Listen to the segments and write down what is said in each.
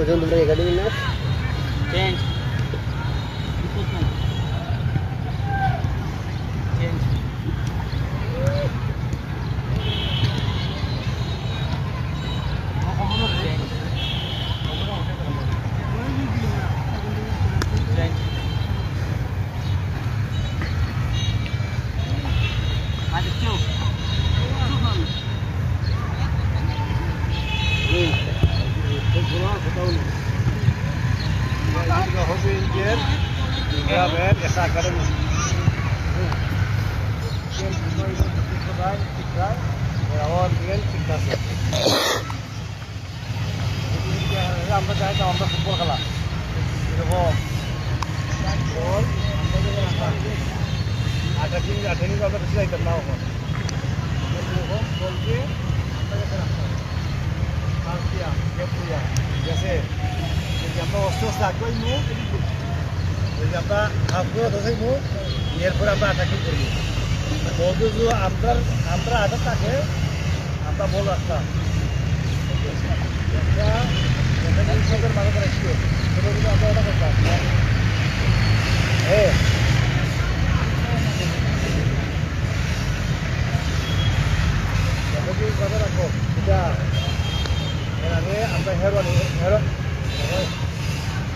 বলছেন তোমরা একাডেমি না চেঞ্জ চেঞ্জ আমরা চাইতাম আমরা ফুটবল খেলা এরকম আঠাকিং আমরা বেশি চাইতাম না এখন এরকম বলকে গেছে আমরা অস্ত্র অস্ত্র আগ্রহ মুখ যদি আমরা হাফগুলো ধসাই মুখ এরপরে আমরা আটাকিং করবো বলতে যে আমরা আটা থাকে আমরা বল রাখতাম মাঝে করে ছোটো কিন্তু আমরা ওটা করতাম হ্যাঁ কথা রাখো এটা এর আগে আমরা হেরো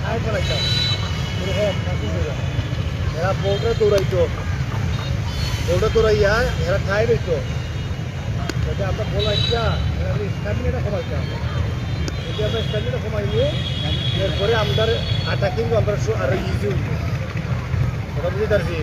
আই বলাইতাম এরা বউটা দৌড়াইয়া এরা ঠাই রইতো যাতে আমরা বলাইতা এরা স্ট্যামিনাটা কমাইতাম যদি আমরা স্ট্যামিনাটা কমাইলে এরপরে আমাদের আটাকিং আমরা আরো ইজি হইব ওটা বুঝতে পারছি